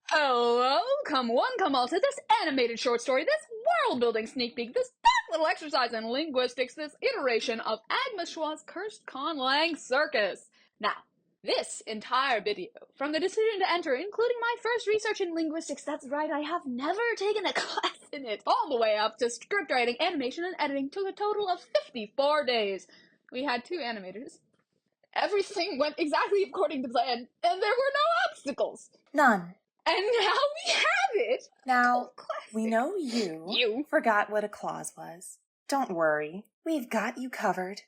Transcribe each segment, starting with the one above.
Hello, come one, come all to this animated short story, this world-building sneak peek, this fat little exercise in linguistics, this iteration of Agnes Schwa's Cursed Conlang Circus. Now, this entire video, from the decision to enter, including my first research in linguistics, that's right, I have never taken a class in it, all the way up to script writing, animation, and editing, took a total of 54 days. We had 2 animators. Everything went exactly according to plan, and there were no obstacles. None. And now we have it! Now, Classic. we know you forgot what a clause was. Don't worry, we've got you covered.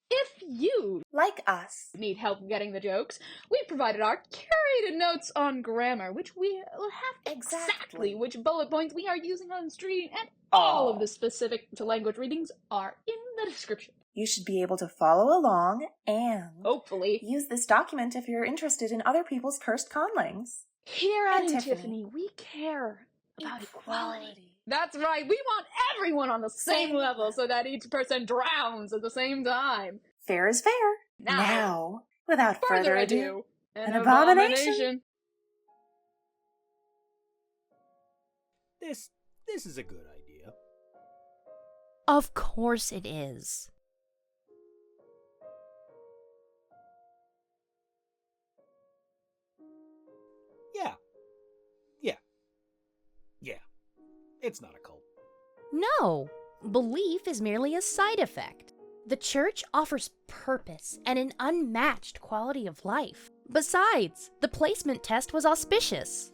If you Like us. need help getting the jokes, we provided our curated notes on grammar, which we will have exactly which bullet points we are using on stream, and all of the specific to language readings are in the description. You should be able to follow along and hopefully use this document if you're interested in other people's cursed conlangs. Here at And Tiffany, we care about equality. Equality. That's right, we want everyone on the same level so that each person drowns at the same time. Fair is fair. Now, without further ado, an abomination. This is a good idea. Of course it is. Yeah. It's not a cult. No, belief is merely a side effect. The church offers purpose and an unmatched quality of life. Besides, the placement test was auspicious.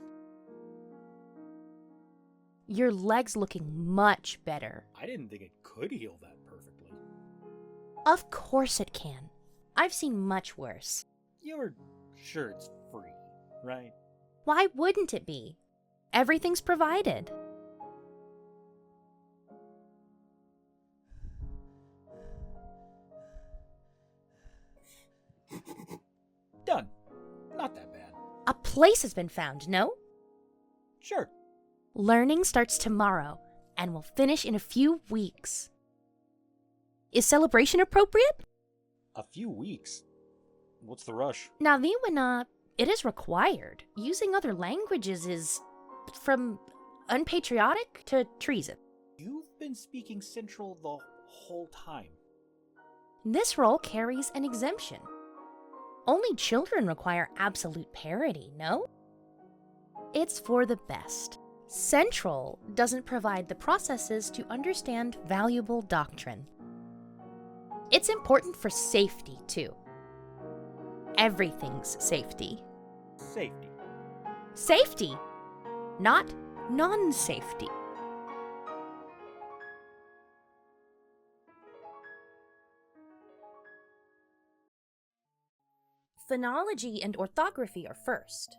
Your leg's looking much better. I didn't think it could heal that perfectly. Of course it can. I've seen much worse. You're sure it's free, right? Why wouldn't it be? Everything's provided. Done. Not that bad. A place has been found, no? Sure. Learning starts tomorrow and will finish in a few weeks. Is celebration appropriate? A few weeks? What's the rush? Ŋðiwəŋa, it is required. Using other languages is from unpatriotic to treason. You've been speaking Central the whole time. This role carries an exemption. Only children require absolute parity, no? It's for the best. Central doesn't provide the processes to understand valuable doctrine. It's important for safety, too. Everything's safety. Safety. Safety, not non-safety. Phonology and orthography are first.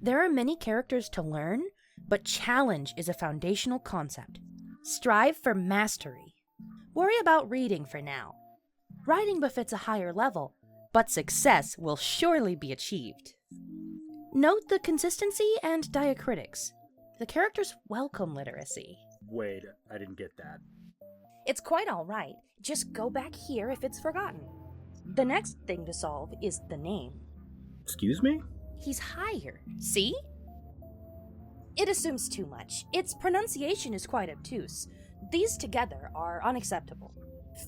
There are many characters to learn, but challenge is a foundational concept. Strive for mastery. Worry about reading for now. Writing befits a higher level, but success will surely be achieved. Note the consistency and diacritics. The characters welcome literacy. Wait, I didn't get that. It's quite all right. Just go back here if it's forgotten. The next thing to solve is the name. Excuse me? He's higher, see? It assumes too much. Its pronunciation is quite obtuse. These together are unacceptable.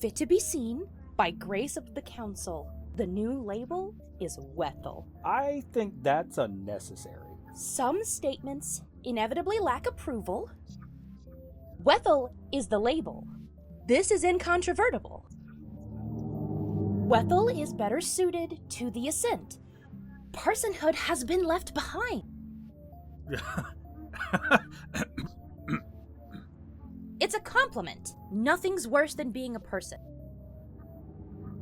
Fit to be seen, by grace of the council, the new label is Wethel. I think that's unnecessary. Some statements inevitably lack approval. Wethel is the label. This is incontrovertible. Wethel is better suited to the assent. Personhood has been left behind. It's a compliment. Nothing's worse than being a person.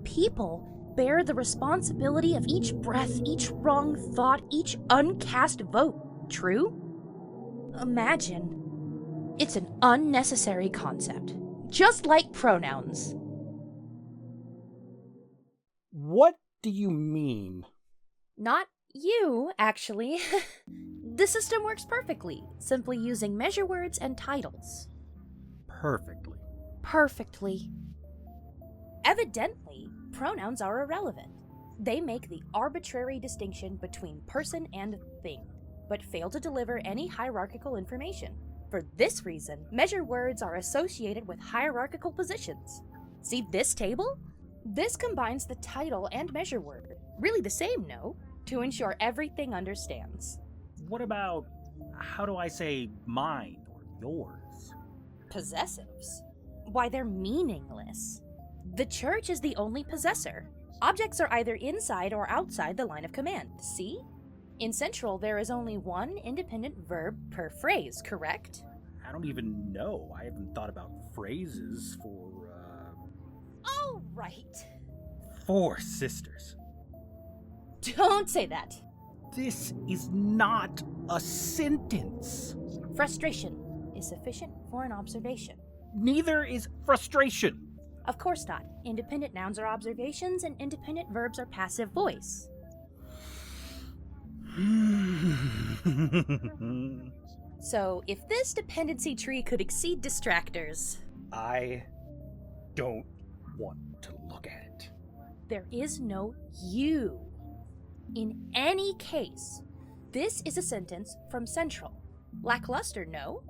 People bear the responsibility of each breath, each wrong thought, each uncast vote. True? Imagine. It's an unnecessary concept. Just like pronouns. What do you mean? Not you, actually. The system works perfectly, simply using measure words and titles. Perfectly. Perfectly. Evidently, pronouns are irrelevant. They make the arbitrary distinction between person and thing. but fail to deliver any hierarchical information. For this reason, measure words are associated with hierarchical positions. See this table? This combines the title and measure word, really the same, no? To ensure everything understands. What about, how do I say mine or yours? Possessives? Why, they're meaningless. The church is the only possessor. Objects are either inside or outside the line of command, see? In Central, there is only one independent verb per phrase, correct? I don't even know. I haven't thought about phrases for, Oh, right. 4 sisters. Don't say that. This is not a sentence. Frustration is sufficient for an observation. Neither is frustration. Of course not. Independent nouns are observations and independent verbs are passive voice. So, if this dependency tree could exceed distractors... I don't want to look at it. There is no you. In any case, this is a sentence from Central. Lackluster, no?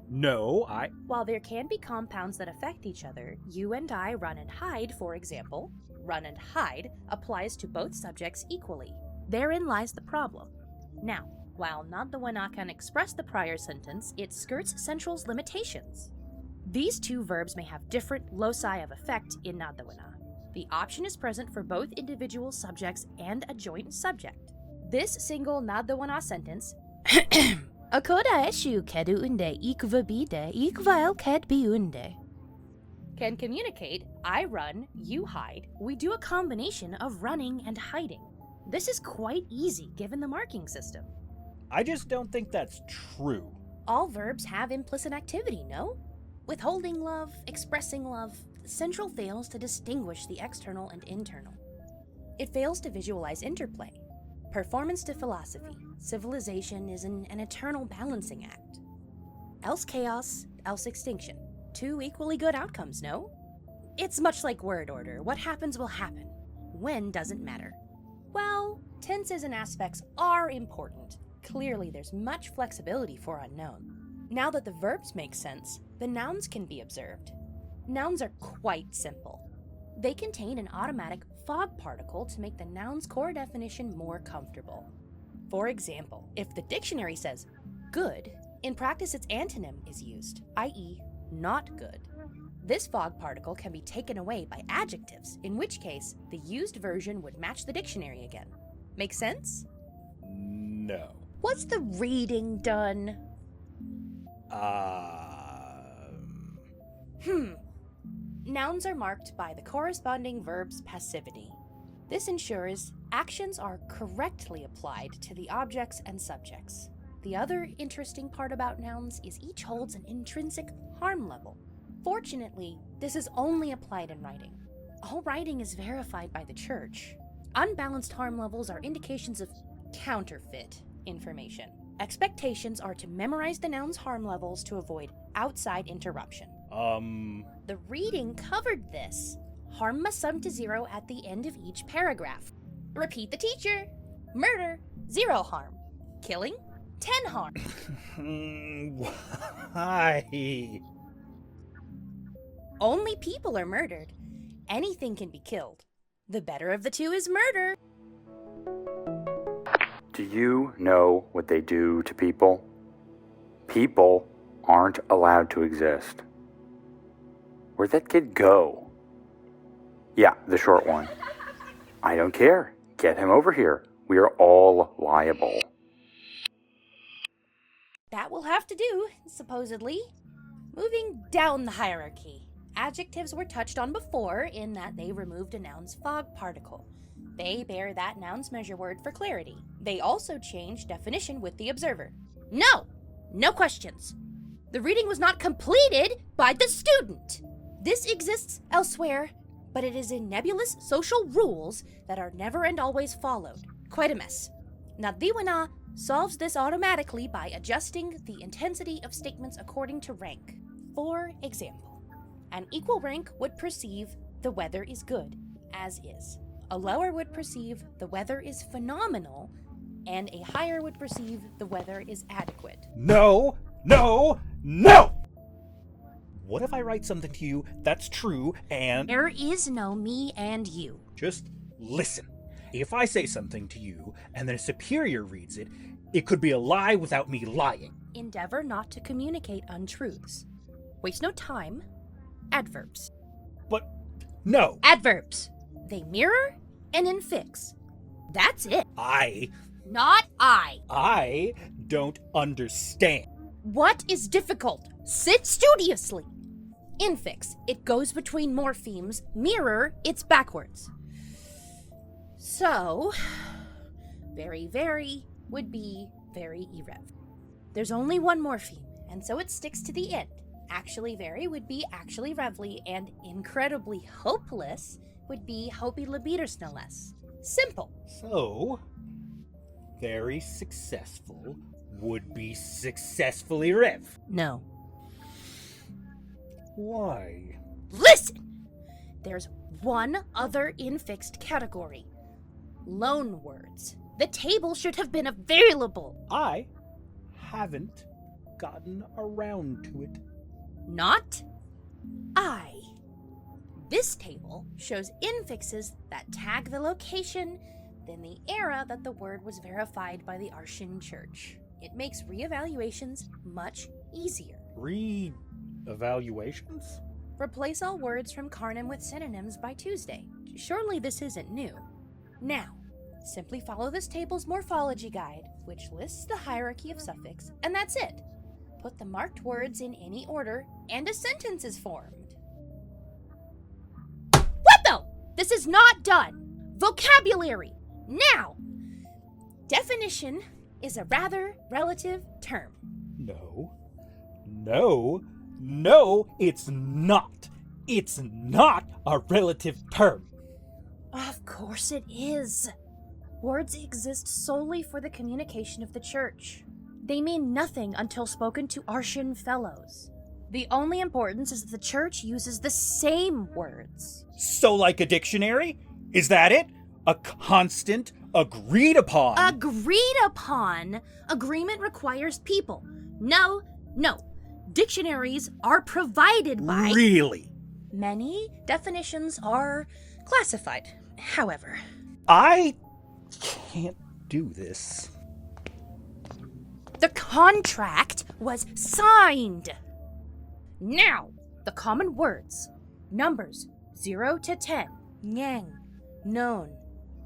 No, While there can be compounds that affect each other, you and I run and hide, for example, run and hide applies to both subjects equally. Therein lies the problem. Now, while Ŋðiwəŋa can express the prior sentence, it skirts Central's limitations. These two verbs may have different loci of effect in Ŋðiwəŋa. The option is present for both individual subjects and a joint subject. This single Ŋðiwəŋa sentence Akoda eshu kedu unde ikvabide ikvael ked biunde can communicate I run, you hide. We do a combination of running and hiding. This is quite easy given the marking system. I just don't think that's true. All verbs have implicit activity, no? Withholding love, expressing love, Central fails to distinguish the external and internal. It fails to visualize interplay. Performance to philosophy, civilization is an eternal balancing act. Else chaos, else extinction. Two equally good outcomes, no? It's much like word order. What happens will happen. When doesn't matter. Well, tenses and aspects are important. Clearly, there's much flexibility for unknown. Now that the verbs make sense, the nouns can be observed. Nouns are quite simple. They contain an automatic fog particle to make the noun's core definition more comfortable. For example, if the dictionary says good, in practice its antonym is used, i.e., not good. This fog particle can be taken away by adjectives, in which case the used version would match the dictionary again. Make sense? No. What's the reading done? Nouns are marked by the corresponding verb's passivity. This ensures actions are correctly applied to the objects and subjects. The other interesting part about nouns is each holds an intrinsic harm level. Fortunately, this is only applied in writing. All writing is verified by the church. Unbalanced harm levels are indications of counterfeit information. Expectations are to memorize the noun's harm levels to avoid outside interruption. The reading covered this. Harm must sum to 0 at the end of each paragraph. Repeat the teacher. Murder, 0 harm. Killing, 10 harm. Why? Only people are murdered. Anything can be killed. The better of the two is murder. Do you know what they do to people? People aren't allowed to exist. Where'd that kid go? Yeah, the short one. I don't care. Get him over here. We are all liable. That will have to do, supposedly. Moving down the hierarchy. Adjectives were touched on before in that they removed a noun's fog particle. They bear that noun's measure word for clarity. They also changed definition with the observer. No questions. The reading was not completed by the student. This exists elsewhere, but it is in nebulous social rules that are never and always followed. Quite a mess. Ŋðiwəŋa solves this automatically by adjusting the intensity of statements according to rank. For example, an equal rank would perceive the weather is good, as is. A lower would perceive the weather is phenomenal, and a higher would perceive the weather is adequate. No! No! No! What if I write something to you that's true and... There is no me and you. Just listen. If I say something to you and then a superior reads it, it could be a lie without me lying. Endeavor not to communicate untruths. Waste no time. Adverbs. But no. Adverbs. They mirror and infix. That's it. Not I. I don't understand. What is difficult? Sit studiously. Infix. It goes between morphemes. Mirror. It's backwards. So, very, very would be very irrev. There's only one morpheme, and so it sticks to the end. Actually very would be actually revly, and incredibly hopeless would be hopey libitus no less. Simple. So, very successful would be successfully rev. No. Why? Listen! There's one other infixed category. Loan words. The table should have been available. I haven't gotten around to it. Not I. This table shows infixes that tag the location, then the era that the word was verified by the Arshan Church. It makes re-evaluations much easier. Re-evaluations? Replace all words from Karnam with synonyms by Tuesday. Surely this isn't new. Now, simply follow this table's morphology guide, which lists the hierarchy of suffix, and that's it. Put the marked words in any order, and a sentence is formed. Wethel! This is not done! Vocabulary! Now! Definition is a rather relative term. No, it's not. It's not a relative term. Of course it is. Words exist solely for the communication of the church. They mean nothing until spoken to Arshan fellows. The only importance is that the church uses the same words. So like a dictionary? Is that it? A constant, agreed upon... Agreed upon? Agreement requires people. No. Dictionaries are provided by... Really? Many definitions are classified, however. I can't do this. The contract was signed. Now, the common words. Numbers 0 to 10. Nyang, non,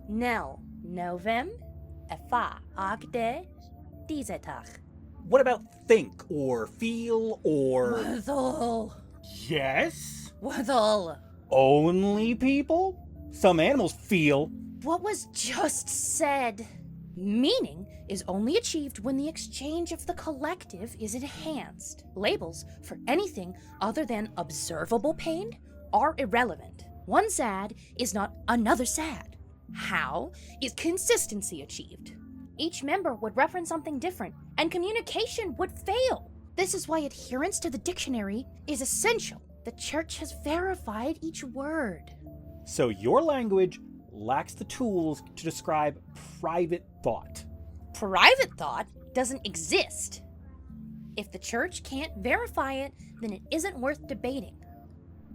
nel, novem, efa, agde, dizetach. What about think or feel or... Wethel. Yes? Wethel. Only people? Some animals feel. What was just said? Meaning is only achieved when the exchange of the collective is enhanced. Labels for anything other than observable pain are irrelevant. One sad is not another sad. How is consistency achieved? Each member would reference something different, and communication would fail. This is why adherence to the dictionary is essential. The church has verified each word. So your language lacks the tools to describe private thought. Private thought doesn't exist. If the church can't verify it, then it isn't worth debating.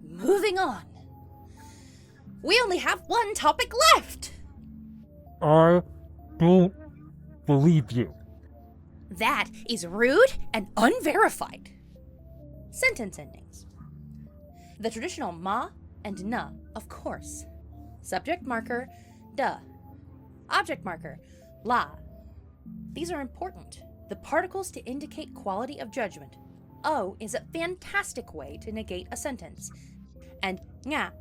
Moving on. We only have one topic left. I don't believe you. That is rude and unverified. Sentence endings. The traditional ma and na, of course. Subject marker, da. Object marker, la. These are important. The particles to indicate quality of judgment. O is a fantastic way to negate a sentence. And nga,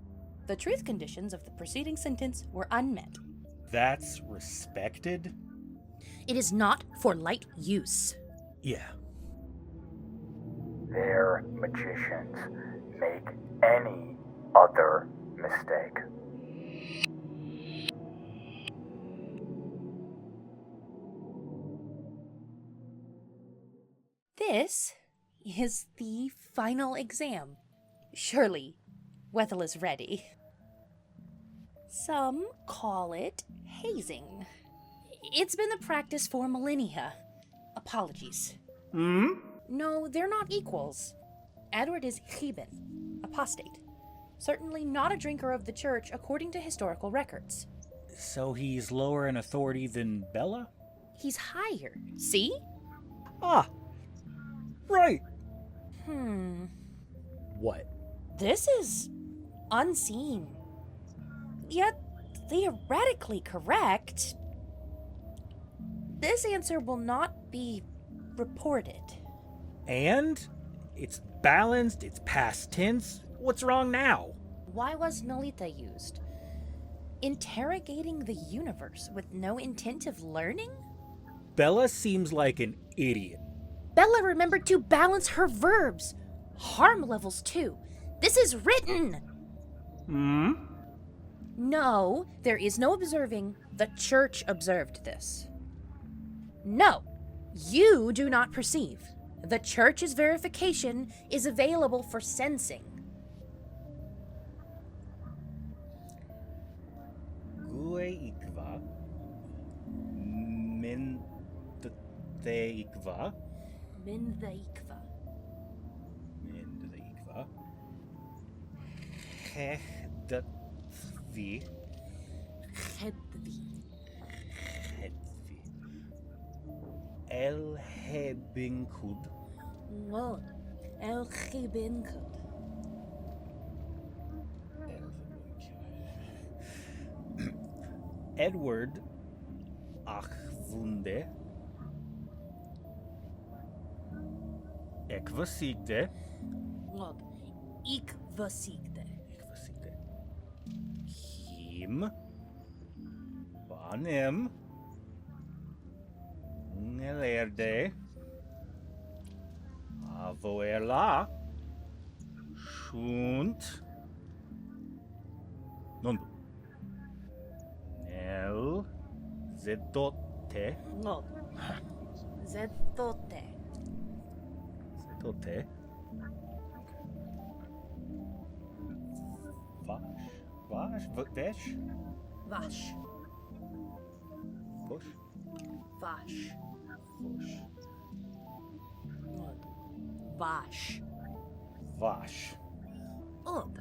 the truth conditions of the preceding sentence were unmet. That's respected? It is not for light use. Yeah. They're magicians. Make any other mistake. This is the final exam. Surely, Wethel is ready. Some call it hazing. It's been the practice for millennia. Apologies. Hmm? No, they're not equals. Edward is Cheben, apostate. Certainly not a drinker of the church according to historical records. So he's lower in authority than Bella? He's higher. See? Ah! Right! What? This is unseen. Yet theoretically correct. This answer will not be reported. And? It's balanced, it's past tense. What's wrong now? Why was Nolita used? Interrogating the universe with no intent of learning? Bella seems like an idiot. Bella remembered to balance her verbs. Harm levels too. This is written. Hmm? No, there is no observing. The church observed this. No, you do not perceive. The church's verification is available for sensing. Gue ikva. Min te ikva. Min the ikva. Min te ikva. Heh dat vi. Hedvi. Hedvi. El hebinkud. Lord, El Chibenkud. Edward Achwunde Ekvasigde Lord, Ikvasigde. Ekvasigde Kim Banem Ngelerde Avoela Schunt Nondu Nel Zedote Lord, Zetote. Zedote Vash Vesh Vash. Push Vash. Push Lord, Vash. Vash Ugh.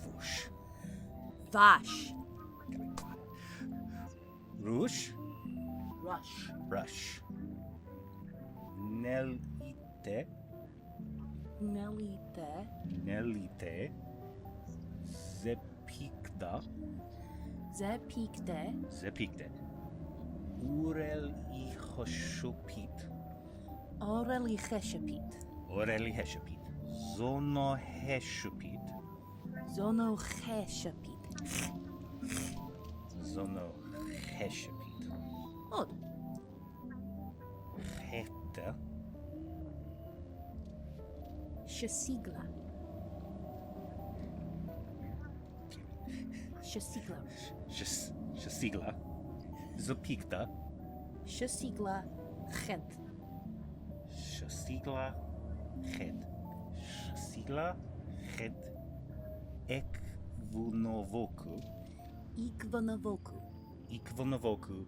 Vush Vash. Rush Rush. Rush Nelite Melite. Nelite Zepikda Zepikde. Zepikde Urel Ihoshupit Oreli Cheshapit. Oreli Heshupit Zono Heshupit Zono Cheshapit. Zono Heshupit Odd. Hete Shasigla. Shasigla. Shasigla Zepikda Shasigla. Gent. Shasigla Het Shasigla Het Ekvunovoku Ikvanavoku. Ikvunovoku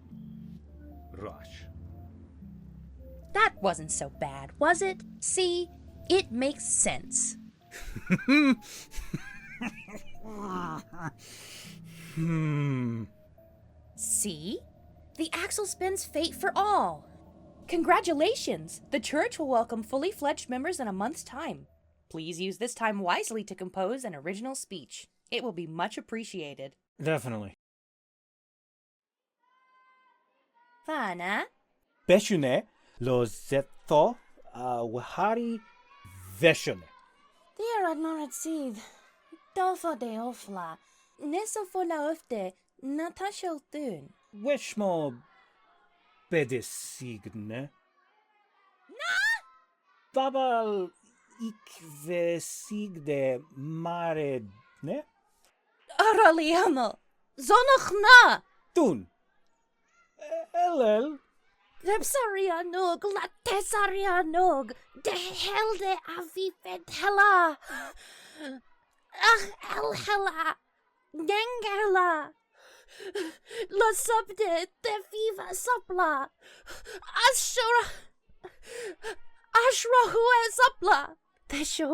Rush That wasn't so bad, was it? See, it makes sense. See? The axle spins fate for all. Congratulations! The church will welcome fully fledged members in a month's time. Please use this time wisely to compose an original speech. It will be much appreciated. Definitely. Fana? Beshune lo zetho wahari veshune. There are not seed. Dofo de ofla. Neso for la ofte. Natasha Thun. Weshmo bedesigne. Babal ikvesigde maredne. Araliamo. Zonochna. Tun. Elel. Repsarianog, latesarianog, de helde avifedhela. Ach elhela. Gengela. La subde de viva sapla. Ashra hue sapla. Tesho.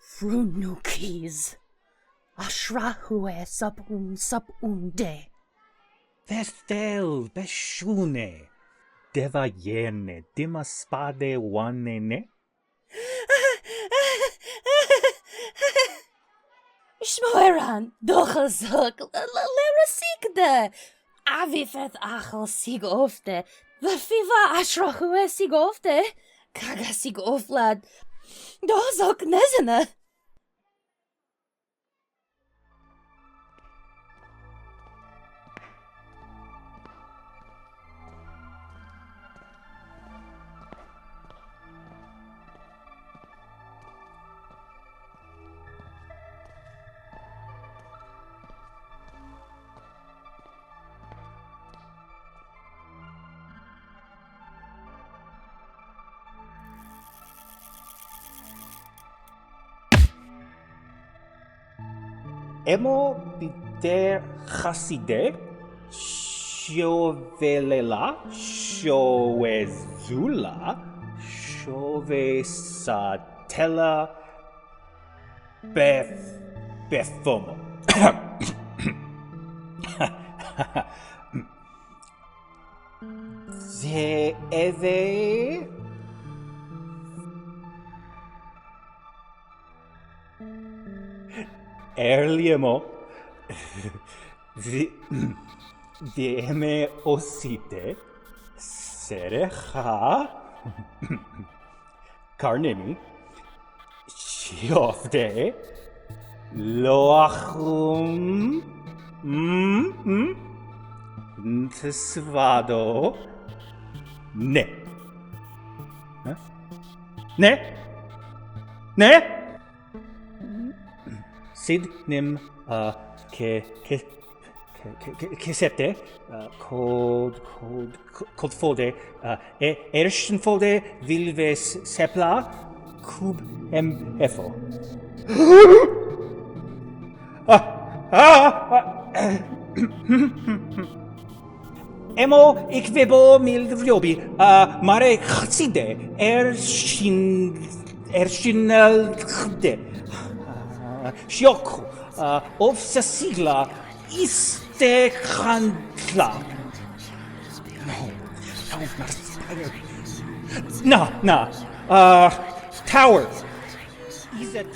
Frunukis. Ashra hue de. Wethel, beshune. Deva yene, dima spade wanene. Shmoeran, dochazuk, lerasikde. Avifeth achel sigofte. The fiva ashra hue sigofte. Kaga sigoflad. Dozok nezene. Emo biter chaside, shovelela, shoezula, shovesatella, befomo. Ze eve Erliemo Vieme osite Serecha Carnimi Shiofte Loachum Ntsvado Ne Huh? Ne Sid nim kesepte cold fode ersten fode vilves sepla kub efo. Emo ikvebo mildriobi mare chside ershinel chde. Shioku, ofsa sigla, iste khandla. No, not spider. Tower. Is it?